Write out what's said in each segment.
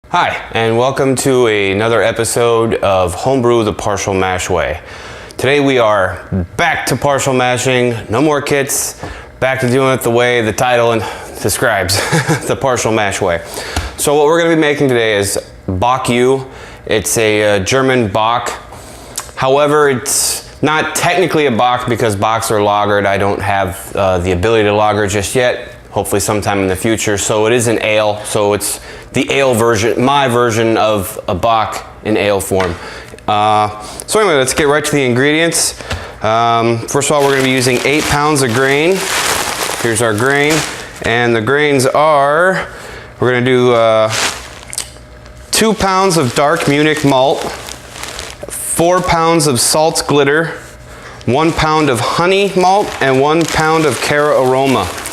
Hi, and welcome to another episode of Homebrew the Partial Mash Way. Today we are back to partial mashing, no more kits, back to doing it the way the title describes, the partial mash way. So what we're going to be making today is Bock You. It's a German Bock. However, it's not technically a Bock because Bocks are lagered. I don't have the ability to lager just yet. Hopefully sometime in the future. So it is an ale. So it's the ale version, my version of a Bock in ale form. So anyway, let's get right to the ingredients. First of all, we're going to be using 8 pounds of grain. Here's our grain. And the grains are, we're going to do 2 pounds of dark Munich Malt, 4 pounds of Saltzglitter, 1 pound of Honey Malt, and 1 pound of Cararoma.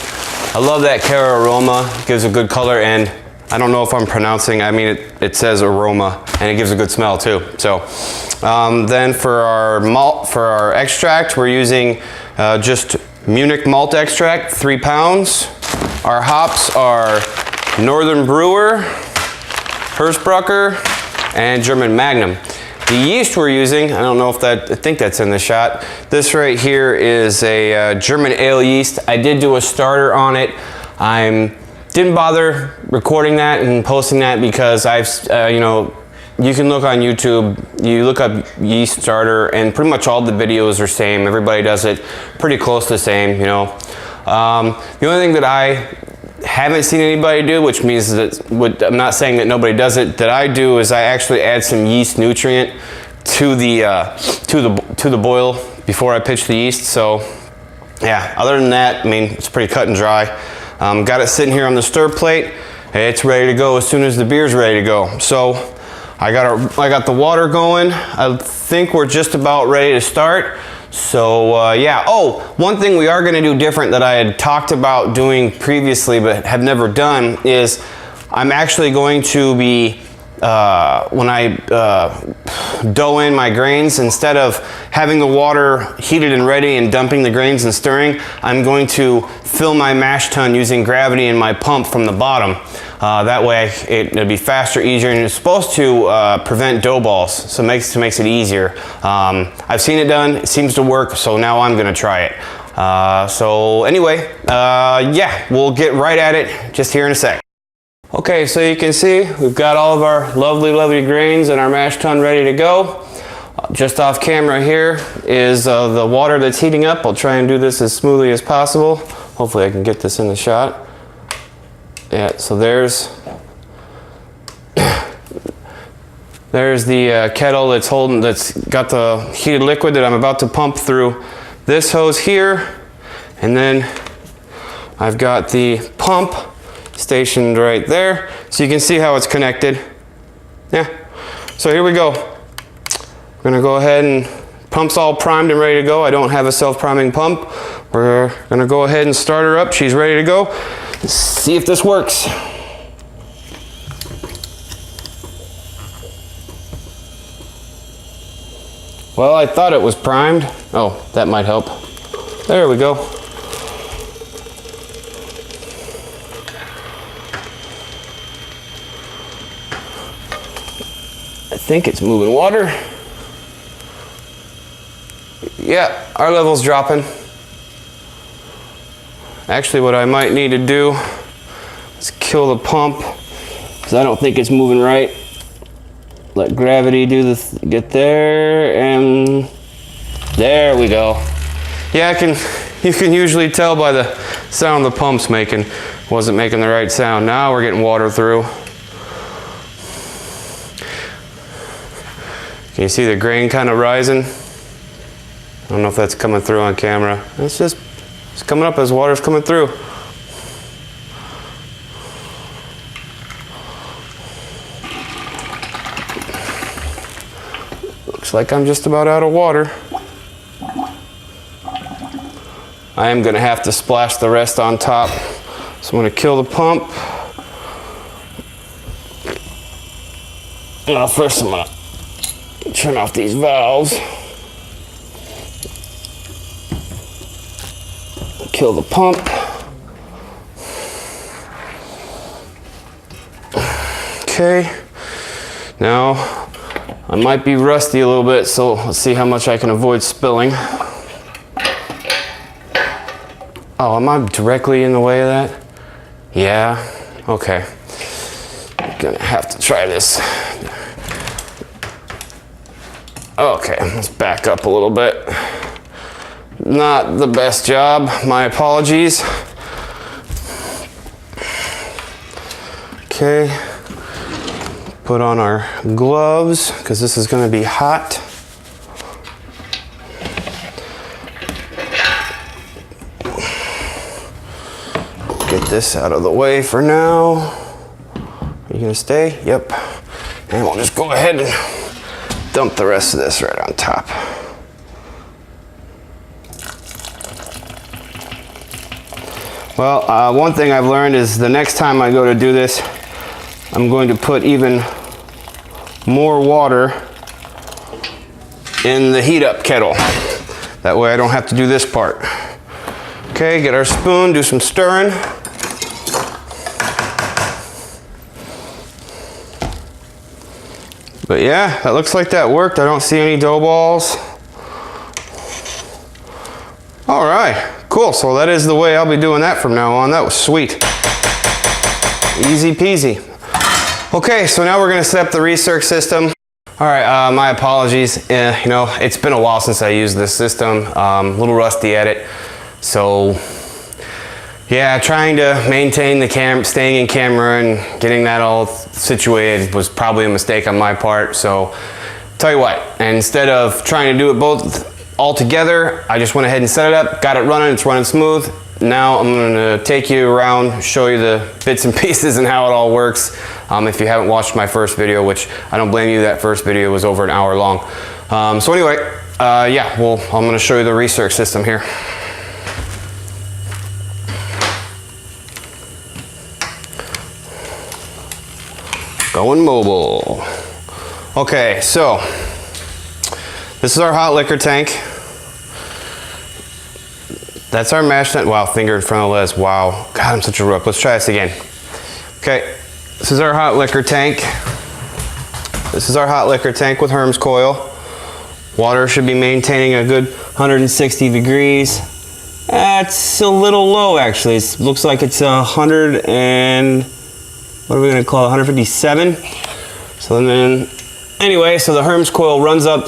I love that Cararoma. It gives a good color, and I don't know if I'm pronouncing, I mean it says aroma, and it gives a good smell too. So then for our malt, for our extract, we're using just Munich Malt extract, 3 pounds. Our hops are Northern Brewer, Hersbrucker, and German Magnum. The yeast we're using, I don't know if that, I think that's in the shot. This right here is a German ale yeast. I did do a starter on it. Didn't bother recording that and posting that because I've, you know, you can look on YouTube, you look up yeast starter and pretty much all the videos are same. Everybody does it pretty close to the same, you know. The only thing that I haven't seen anybody do, which means that I'm not saying that nobody does it, that I do is I actually add some yeast nutrient to the boil before I pitch the yeast. So yeah, other than that, I mean, it's pretty cut and dry. Got it sitting here on the stir plate. It's ready to go as soon as the beer's ready to go. So I got the water going. I think we're just about ready to start. So yeah, oh, one thing we are going to do different that I had talked about doing previously but have never done is I'm actually going to be, when I dough in my grains, instead of having the water heated and ready and dumping the grains and stirring, I'm going to fill my mash tun using gravity in my pump from the bottom. That way it'll be faster, easier, and it's supposed to prevent dough balls, so it makes it easier. I've seen it done, it seems to work, so now I'm gonna try it. So anyway, yeah, we'll get right at it just here in a sec. Okay, so you can see we've got all of our lovely grains and our mash tun ready to go. Just off camera here is the water that's heating up. I'll try and do this as smoothly as possible. Hopefully I can get this in the shot. Yeah, so there's the kettle that's got the heated liquid that I'm about to pump through this hose here, and then I've got the pump stationed right there, so you can see how it's connected. Yeah, so here we go. We're gonna go ahead and pump's all primed and ready to go. I don't have a self-priming pump. We're gonna go ahead and start her up. She's ready to go. Let's see if this works. Well, I thought it was primed. Oh, that might help. There we go. I think it's moving water. Yeah, our level's dropping. Actually, what I might need to do is kill the pump because I don't think it's moving right. Let gravity do this, get there, and there we go. Yeah, you can usually tell by the sound the pump's making. Wasn't making the right sound. Now we're getting water through. Can you see the grain kind of rising? I don't know if that's coming through on camera. It's coming up as water's coming through. Looks like I'm just about out of water. I am gonna have to splash the rest on top. So I'm gonna kill the pump. Well, first I'm gonna turn off these valves. Kill the pump. Okay. Now, I might be rusty a little bit, so let's see how much I can avoid spilling. Oh, am I directly in the way of that? Yeah, okay. Gonna have to try this. Okay, let's back up a little bit. Not the best job, my apologies. Okay, put on our gloves because this is going to be hot. Get this out of the way for now. Are you going to stay? Yep. And we'll just go ahead and dump the rest of this right on top. Well, one thing I've learned is the next time I go to do this, I'm going to put even more water in the heat up kettle. That way I don't have to do this part. Okay, get our spoon, do some stirring. But yeah, that looks like that worked. I don't see any dough balls. All right, cool. So that is the way I'll be doing that from now on. That was sweet. Easy peasy. Okay, so now we're gonna set up the recirc system. All right, my apologies. You know, it's been a while since I used this system. A little rusty at it. So yeah, trying to maintain the staying in camera and getting that all situated was probably a mistake on my part. So tell you what, instead of trying to do it both all together, I just went ahead and set it up, got it running, it's running smooth. Now I'm gonna take you around, show you the bits and pieces and how it all works. If you haven't watched my first video, which I don't blame you, that first video was over an hour long. So anyway, yeah, well, I'm gonna show you the recirc system here. Going mobile. Okay, so this is our hot liquor tank. That's our mash tun. Wow, finger in front of the les. Wow, God, I'm such a rook. Let's try this again. Okay, this is our hot liquor tank. This is our hot liquor tank with Herms coil. Water should be maintaining a good 160 degrees. That's a little low, actually. It looks like it's 100 and what are we gonna call it, 157? So then, anyway, so the Herms coil runs up,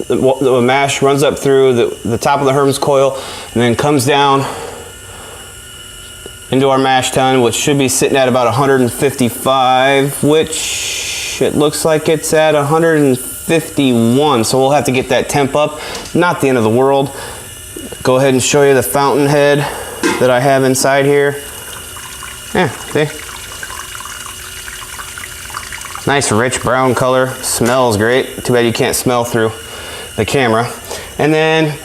the mash runs up through the top of the Herms coil and then comes down into our mash tun, which should be sitting at about 155, which it looks like it's at 151. So we'll have to get that temp up. Not the end of the world. Go ahead and show you the fountain head that I have inside here. Yeah, see? Nice rich brown color, smells great. Too bad you can't smell through the camera. And then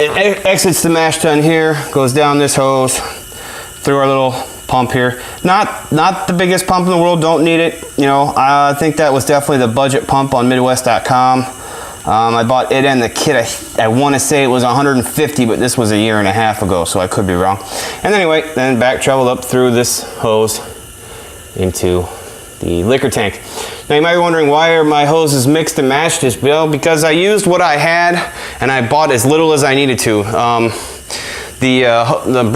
it exits the mash tun here, goes down this hose, through our little pump here. Not the biggest pump in the world, don't need it. You know, I think that was definitely the budget pump on Midwest.com. I bought it and the kit, I want to say it was 150, but this was a year and a half ago, so I could be wrong. And anyway, then back traveled up through this hose into the liquor tank. Now you might be wondering, why are my hoses mixed and matched? Well, because I used what I had and I bought as little as I needed to. The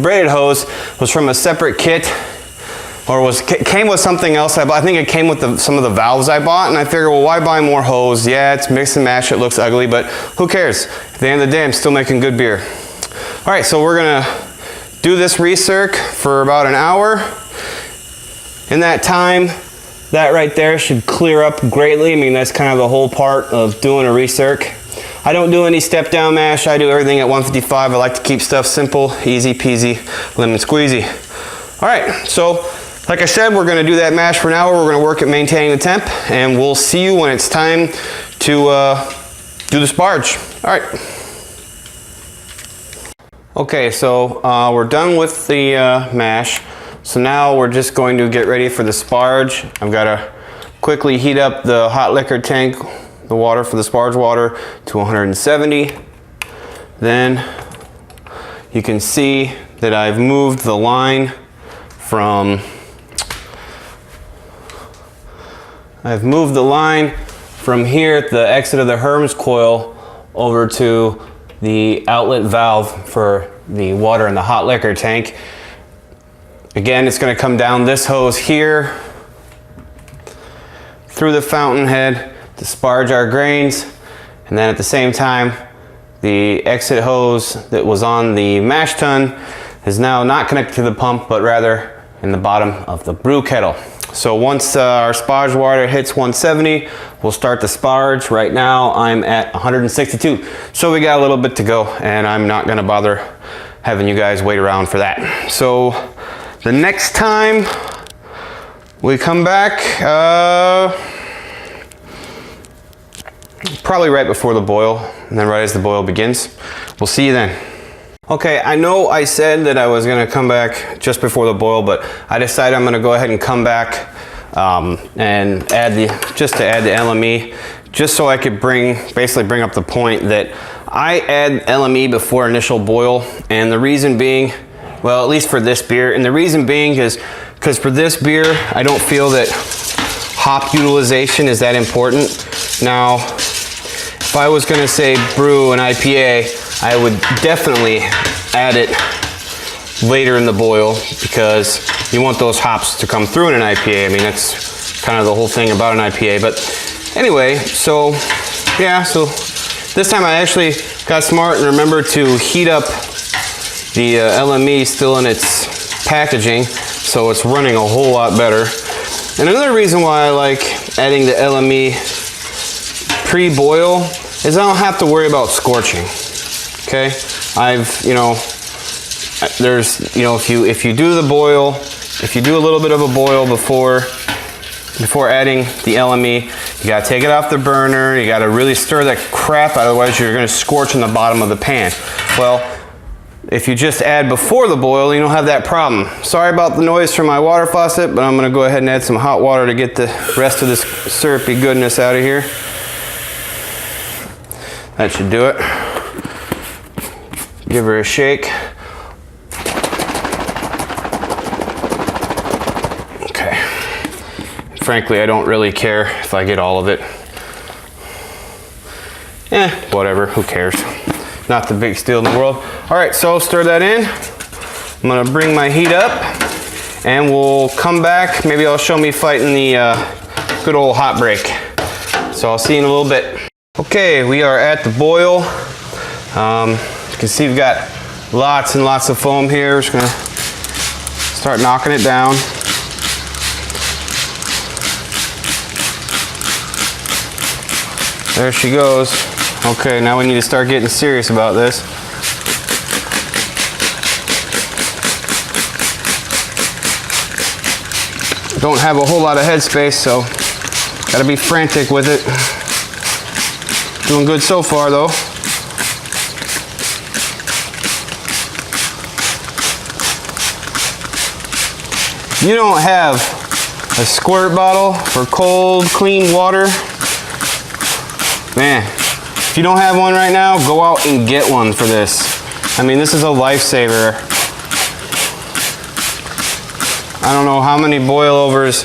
braided hose was from a separate kit, or came with something else I bought. I think it came with some of the valves I bought, and I figured, well, why buy more hose? Yeah, it's mix and match, it looks ugly, but who cares? At the end of the day, I'm still making good beer. All right, so we're gonna do this recirc for about an hour. In that time, that right there should clear up greatly. I mean, that's kind of the whole part of doing a recirc. I don't do any step down mash. I do everything at 155. I like to keep stuff simple, easy peasy, lemon squeezy. All right, so like I said, we're gonna do that mash for an hour. We're gonna work at maintaining the temp, and we'll see you when it's time to do the sparge. All right. Okay, so we're done with the mash. So now we're just going to get ready for the sparge. I've got to quickly heat up the hot liquor tank, the water for the sparge water, to 170. Then you can see that I've moved the line from I've moved the line from here at the exit of the Herms coil over to the outlet valve for the water in the hot liquor tank. Again, it's going to come down this hose here through the fountain head to sparge our grains, and then at the same time the exit hose that was on the mash tun is now not connected to the pump, but rather in the bottom of the brew kettle. So once our sparge water hits 170, we'll start the sparge. Right now I'm at 162, so we got a little bit to go, and I'm not going to bother having you guys wait around for that. So the next time we come back, probably right before the boil, and then right as the boil begins. We'll see you then. Okay, I know I said that I was gonna come back just before the boil, but I decided I'm gonna go ahead and come back and add the LME, just so I could basically bring up the point that I add LME before initial boil, and the reason being, well, at least for this beer, and the reason being is because for this beer, I don't feel that hop utilization is that important. Now, if I was gonna say brew an IPA, I would definitely add it later in the boil, because you want those hops to come through in an IPA. I mean, that's kind of the whole thing about an IPA. But anyway, so yeah, so this time I actually got smart and remembered to heat up the LME still in its packaging, so it's running a whole lot better. And another reason why I like adding the LME pre-boil is I don't have to worry about scorching. Okay, if you do the boil, if you do a little bit of a boil before adding the LME, you gotta take it off the burner, you gotta really stir that crap, otherwise you're gonna scorch in the bottom of the pan. Well, if you just add before the boil, you don't have that problem. Sorry about the noise from my water faucet, but I'm gonna go ahead and add some hot water to get the rest of this syrupy goodness out of here. That should do it. Give her a shake. Okay. Frankly, I don't really care if I get all of it. Whatever, who cares? Not the biggest deal in the world. All right, so stir that in. I'm gonna bring my heat up, and we'll come back. Maybe I'll show me fighting the good old hot break. So I'll see you in a little bit. Okay, we are at the boil. You can see we've got lots and lots of foam here. We're just gonna start knocking it down. There she goes. Okay, now we need to start getting serious about this. Don't have a whole lot of headspace, so gotta be frantic with it. Doing good so far though. You don't have a squirt bottle for cold, clean water, man, if you don't have one right now, go out and get one for this. I mean, this is a lifesaver. I don't know how many boilovers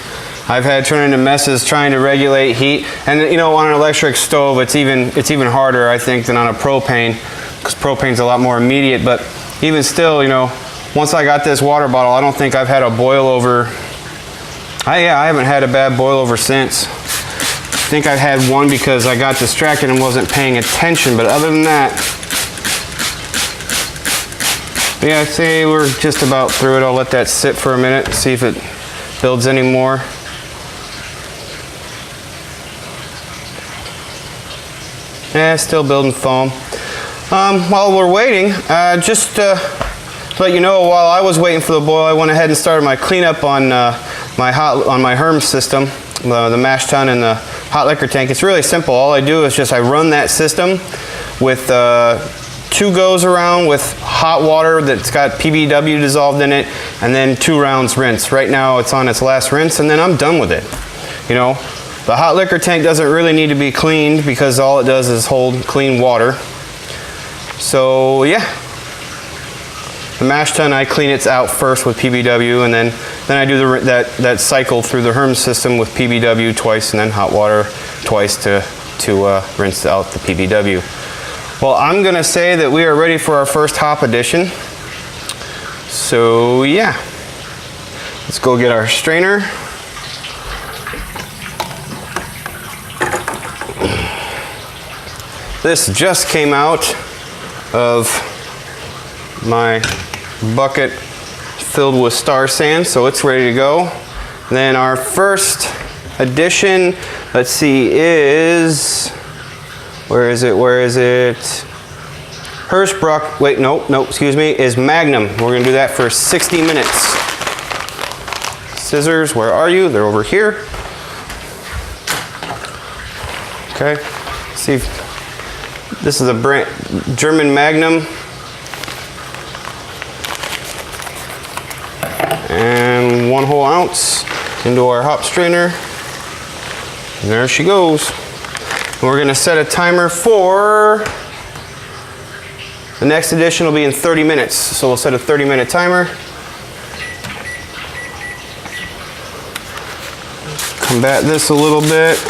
I've had turn into messes trying to regulate heat. And you know, on an electric stove, it's even harder, I think, than on a propane, because propane's a lot more immediate. But even still, you know, once I got this water bottle, I don't think I've had a boil over. I haven't had a bad boil over since. I think I've had one because I got distracted and wasn't paying attention, but other than that, yeah, I'd say we're just about through it. I'll let that sit for a minute, see if it builds any more. Yeah, still building foam. While we're waiting, just to let you know, while I was waiting for the boil, I went ahead and started my cleanup on my Herms system, the mash tun and the hot liquor tank. It's really simple. All I do is just I run that system with 2 goes around with hot water that's got PBW dissolved in it, and then 2 rounds rinse. Right now it's on its last rinse, and then I'm done with it. You know, the hot liquor tank doesn't really need to be cleaned because all it does is hold clean water. So yeah, The mash tun, I clean it out first with PBW, and then I do that cycle through the Herm system with PBW twice, and then hot water twice to rinse out the PBW. Well, I'm gonna say that we are ready for our first hop addition. So yeah, let's go get our strainer. This just came out of my bucket filled with star sand, so it's ready to go. Then our first addition, let's see, is, where is it? Hersbrucker, wait, no, excuse me, is Magnum. We're gonna do that for 60 minutes. Scissors, where are you? They're over here. Okay, see, this is a German Magnum. And 1 whole ounce into our hop strainer. And there she goes. And we're gonna set a timer for, the next edition will be in 30 minutes. So we'll set a 30-minute timer. Combat this a little bit.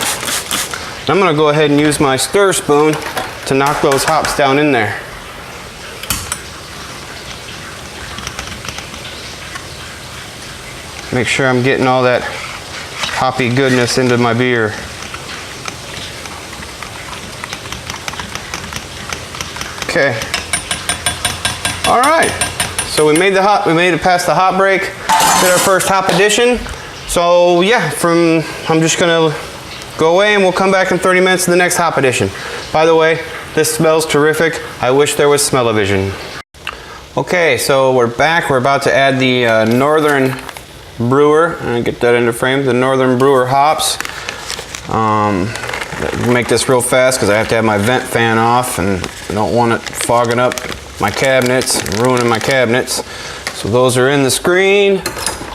I'm gonna go ahead and use my stir spoon to knock those hops down in there. Make sure I'm getting all that hoppy goodness into my beer. Okay. All right. So we made it past the hop break. Did our first hop addition. So yeah, I'm just gonna go away and we'll come back in 30 minutes to the next hop addition. By the way, this smells terrific. I wish there was smell-o-vision. Okay, so we're back. We're about to add the Northern Brewer, and get that into frame, the Northern Brewer hops. Make this real fast because I have to have my vent fan off and I don't want it fogging up my cabinets and ruining my cabinets. So those are in the screen.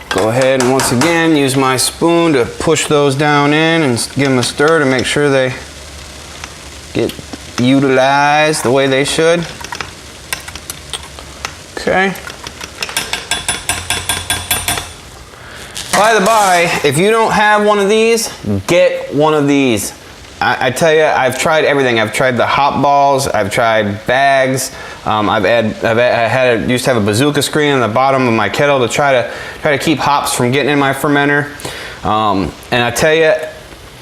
Go ahead and once again use my spoon to push those down in and give them a stir to make sure they get utilized the way they should. Okay. By the by, if you don't have one of these, get one of these. I tell you, I've tried everything. I've tried the hop balls. I've tried bags. I used to have a bazooka screen on the bottom of my kettle to try to keep hops from getting in my fermenter. And I tell you,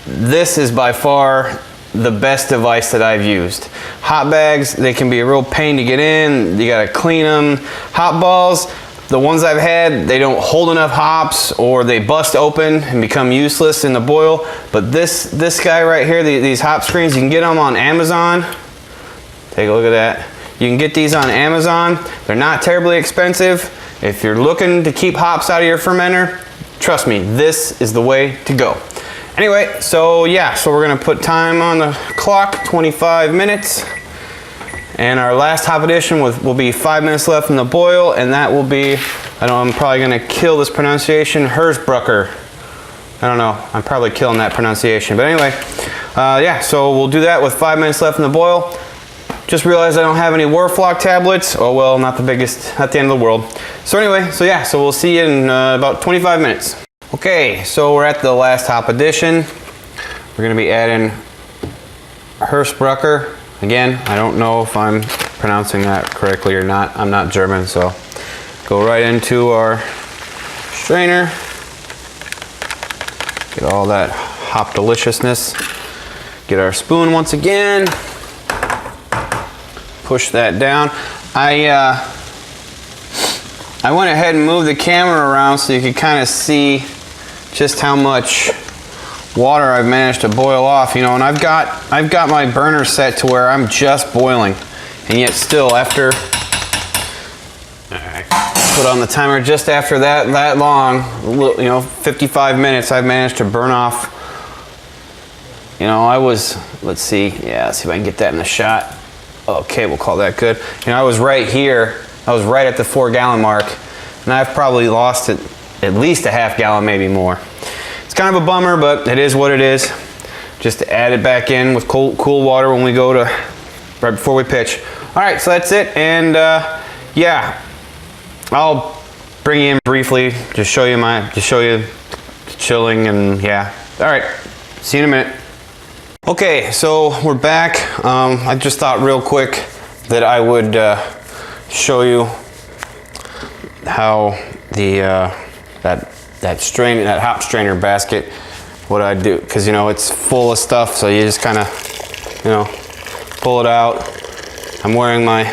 this is by far the best device that I've used. Hop bags, they can be a real pain to get in. You gotta clean them. Hop balls, the ones I've had, they don't hold enough hops or they bust open and become useless in the boil. But this guy right here, these hop screens, you can get them on Amazon. Take a look at that. You can get these on Amazon. They're not terribly expensive. If you're looking to keep hops out of your fermenter, trust me, this is the way to go. Anyway, so yeah, so we're gonna put time on the clock, 25 minutes. And our last hop addition will be 5 minutes left in the boil, and that will be, I'm probably gonna kill this pronunciation, Hersbrucker. I don't know, I'm probably killing that pronunciation. But anyway, yeah, so we'll do that with 5 minutes left in the boil. Just realized I don't have any Warflock tablets. Oh well, not the biggest, not the end of the world. So anyway, so yeah, so we'll see you in about 25 minutes. Okay, so we're at the last hop addition. We're gonna be adding Hersbrucker. Again, I don't know if I'm pronouncing that correctly or not. I'm not German, so go right into our strainer. Get all that hop deliciousness. Get our spoon once again. Push that down. I went ahead and moved the camera around so you could kind of see just how much water I've managed to boil off, you know, and I've got my burner set to where I'm just boiling, and yet still after, put on the timer, just after that long, you know, 55 minutes, I've managed to burn off, you know, let's see if I can get that in the shot. Okay, we'll call that good. You know, I was right here, I was right at the 4 gallon mark, and I've probably lost it at least a half gallon, maybe more. It's kind of a bummer, but it is what it is. Just to add it back in with cool water when we go to, right before we pitch. All right, so that's it. And yeah, I'll bring you in briefly, just show you chilling, and yeah. All right, see you in a minute. Okay, so we're back. I just thought real quick that I would show you how the that hop strainer basket, what I do, because you know it's full of stuff, so you just kind of, you know, pull it out. I'm wearing my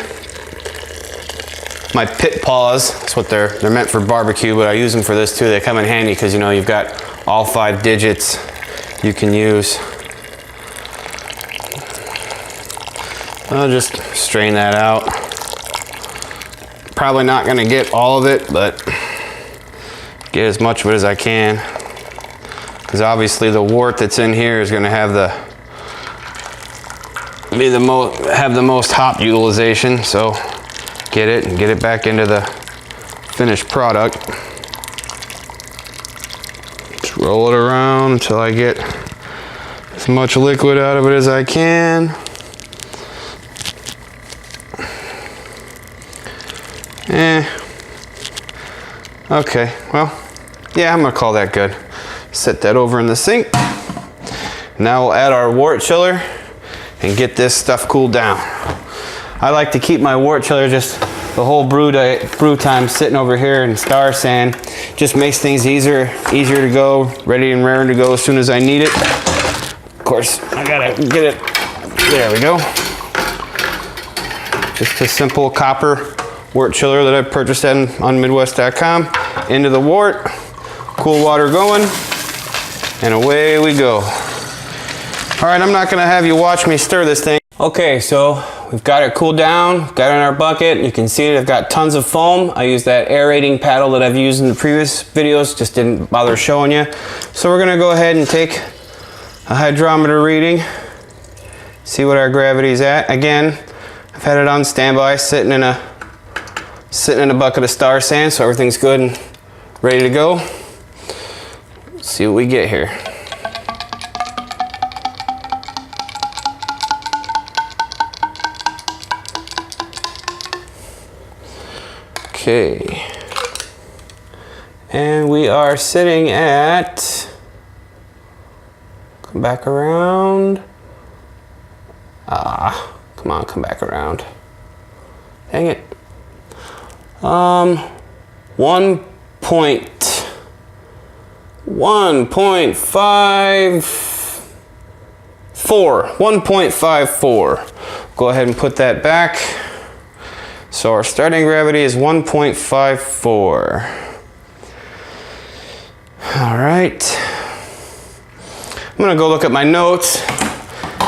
pit paws. That's what they're meant for barbecue, but I use them for this too. They come in handy because you know you've got all 5 digits you can use. I'll just strain that out. Probably not gonna get all of it, but get as much of it as I can. Because obviously the wort that's in here is gonna have the most hop utilization. So get it and get it back into the finished product. Just roll it around until I get as much liquid out of it as I can. Okay, well, yeah, I'm gonna call that good. Set that over in the sink. Now we'll add our wort chiller and get this stuff cooled down. I like to keep my wort chiller just the whole brew time sitting over here in Star Sand. Just makes things easier to go, ready and raring to go as soon as I need it. Of course, I gotta get it, there we go. Just a simple copper wort chiller that I purchased on Midwest.com. Into the wort, cool water going, and away we go. All right, I'm not gonna have you watch me stir this thing. Okay, so we've got it cooled down, got it in our bucket. You can see it, I've got tons of foam. I use that aerating paddle that I've used in the previous videos, just didn't bother showing you. So we're gonna go ahead and take a hydrometer reading, see what our gravity's at. Again, I've had it on standby, sitting in a bucket of Star Sand, so everything's good and ready to go. Let's see what we get here. Okay. And we are sitting at, come back around. Come on, come back around. Dang it. 1.54. Go ahead and put that back. So our starting gravity is 1.54. All right. I'm gonna go look at my notes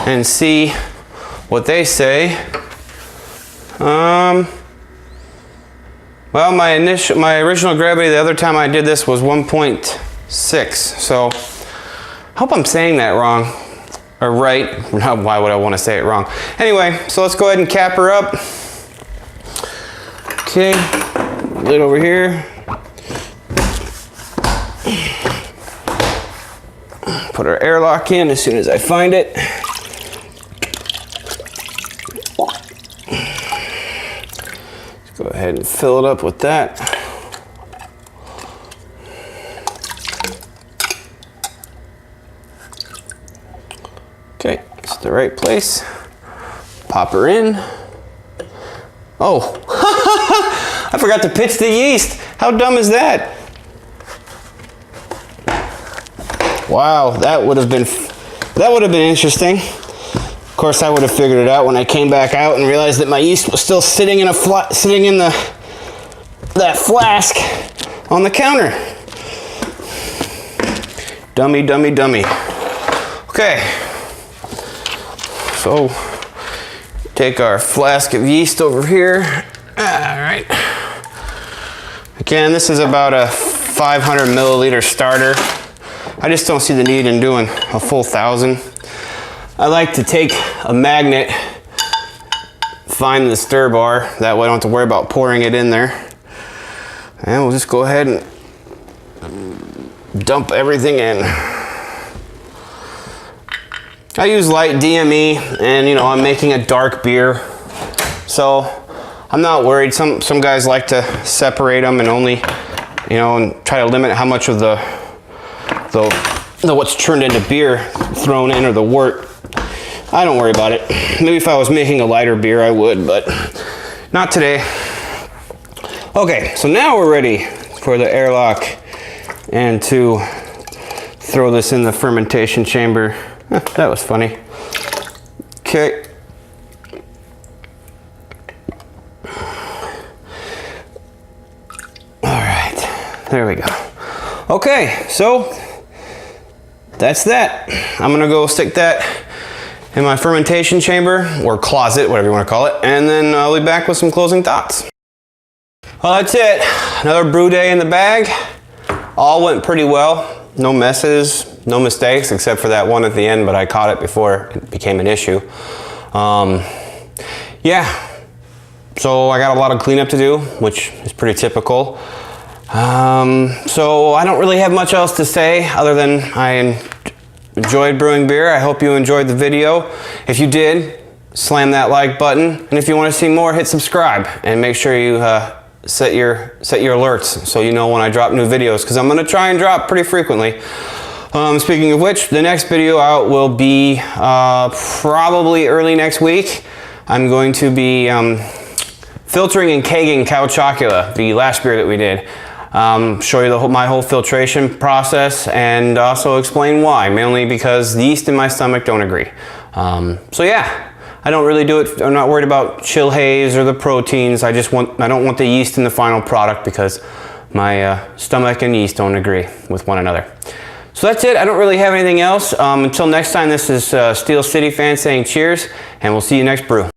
and see what they say. Well, my original gravity the other time I did this was 1.6. So I hope I'm saying that wrong, or right. Why would I want to say it wrong? Anyway, so let's go ahead and cap her up. Okay, lid over here. Put our airlock in as soon as I find it. Go ahead and fill it up with that. Okay, it's the right place. Pop her in. Oh, I forgot to pitch the yeast. How dumb is that? Wow, that would have been interesting. Of course, I would have figured it out when I came back out and realized that my yeast was still sitting in that flask on the counter. Dummy, dummy, dummy. Okay, so take our flask of yeast over here. All right. Again, this is about a 500 milliliter starter. I just don't see the need in doing a full 1,000. I like to take a magnet, find the stir bar, that way I don't have to worry about pouring it in there. And we'll just go ahead and dump everything in. I use light DME, and you know, I'm making a dark beer, so I'm not worried. Some guys like to separate them and only, you know, and try to limit how much of the what's turned into beer thrown in, or the wort. I don't worry about it. Maybe if I was making a lighter beer I would, but not today. Okay, so now we're ready for the airlock and to throw this in the fermentation chamber. That was funny. Okay. All right, there we go. Okay, so that's that. I'm gonna go stick that in my fermentation chamber, or closet, whatever you want to call it, and then I'll be back with some closing thoughts. Well, that's it. Another brew day in the bag. All went pretty well. No messes, no mistakes, except for that one at the end, but I caught it before it became an issue. Yeah, so I got a lot of cleanup to do, which is pretty typical. So I don't really have much else to say other than I enjoyed brewing beer. I hope you enjoyed the video. If you did, slam that like button. And if you want to see more, hit subscribe and make sure you set your alerts so you know when I drop new videos, because I'm going to try and drop pretty frequently. Speaking of which, the next video out will be probably early next week. I'm going to be filtering and kegging Cow Chocula, the last beer that we did. Show you my whole filtration process and also explain why, mainly because the yeast in my stomach don't agree. So yeah, I don't really do it. I'm not worried about chill haze or the proteins. I don't want the yeast in the final product because my stomach and yeast don't agree with one another. So that's it. I don't really have anything else. Until next time, this is Steel City fan saying cheers, and we'll see you next brew.